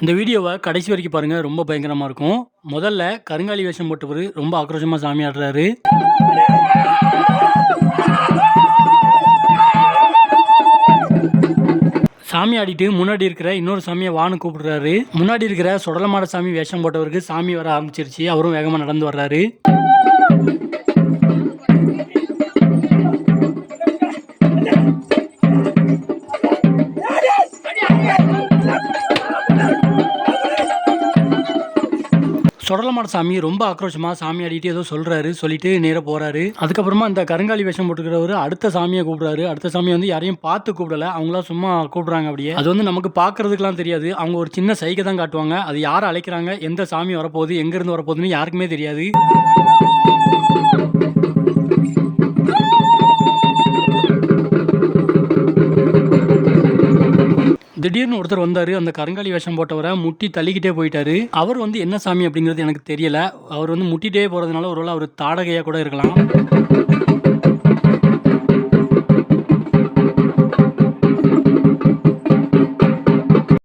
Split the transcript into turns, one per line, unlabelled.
இந்த வீடியோவை கடைசி வரைக்கும் பாருங்க. ரொம்ப பயங்கரமா இருக்கும். முதல்ல கருங்காலி வேஷம் போட்டவரு ரொம்ப ஆக்ரோஷமா சாமி ஆடுறாரு. சாமி ஆடிட்டு முன்னாடி இருக்கிற இன்னொரு சாமியை வான்னு கூப்பிடுறாரு. முன்னாடி இருக்கிற சுடலமாட சாமி வேஷம் போட்டவருக்கு சாமி வர ஆரம்பிச்சிருச்சு. அவரும் வேகமா நடந்து வர்றாரு. சுடலமாட சாமி ரொம்ப ஆக்ரோஷமா சாமி ஆடிட்டு ஏதோ சொல்றாரு. சொல்லிட்டு நேரா போறாரு. அதுக்கப்புறமா இந்த கருங்காலி வேஷம் போட்டுக்கிறவரு அடுத்த சாமியை கூப்பிடுறாரு. அடுத்த சாமி வந்து யாரையும் பார்த்து கூப்பிடல, அவங்களா சும்மா கூப்பிடுறாங்க. அப்படியே அது வந்து நமக்கு பாக்குறதுக்குலாம் தெரியாது. அவங்க ஒரு சின்ன சைகை தான் காட்டுவாங்க. அது யாரை அழைக்கிறாங்க, எந்த சாமி வரப்போகுது, எங்க இருந்து வரப்போகுதுன்னு யாருக்குமே தெரியாது. திடீர்னு ஒருத்தர் வந்தாரு. அந்த கருங்காலி வேஷம் போட்டவரை முட்டி தள்ளிக்கிட்டே போயிட்டாரு. அவர் வந்து என்ன சாமி அப்படிங்கிறது எனக்கு தெரியல. அவர் வந்து முட்டிட்டே போறதுனால ஒருவேளை அவர் தாடகையா கூட இருக்கலாம்.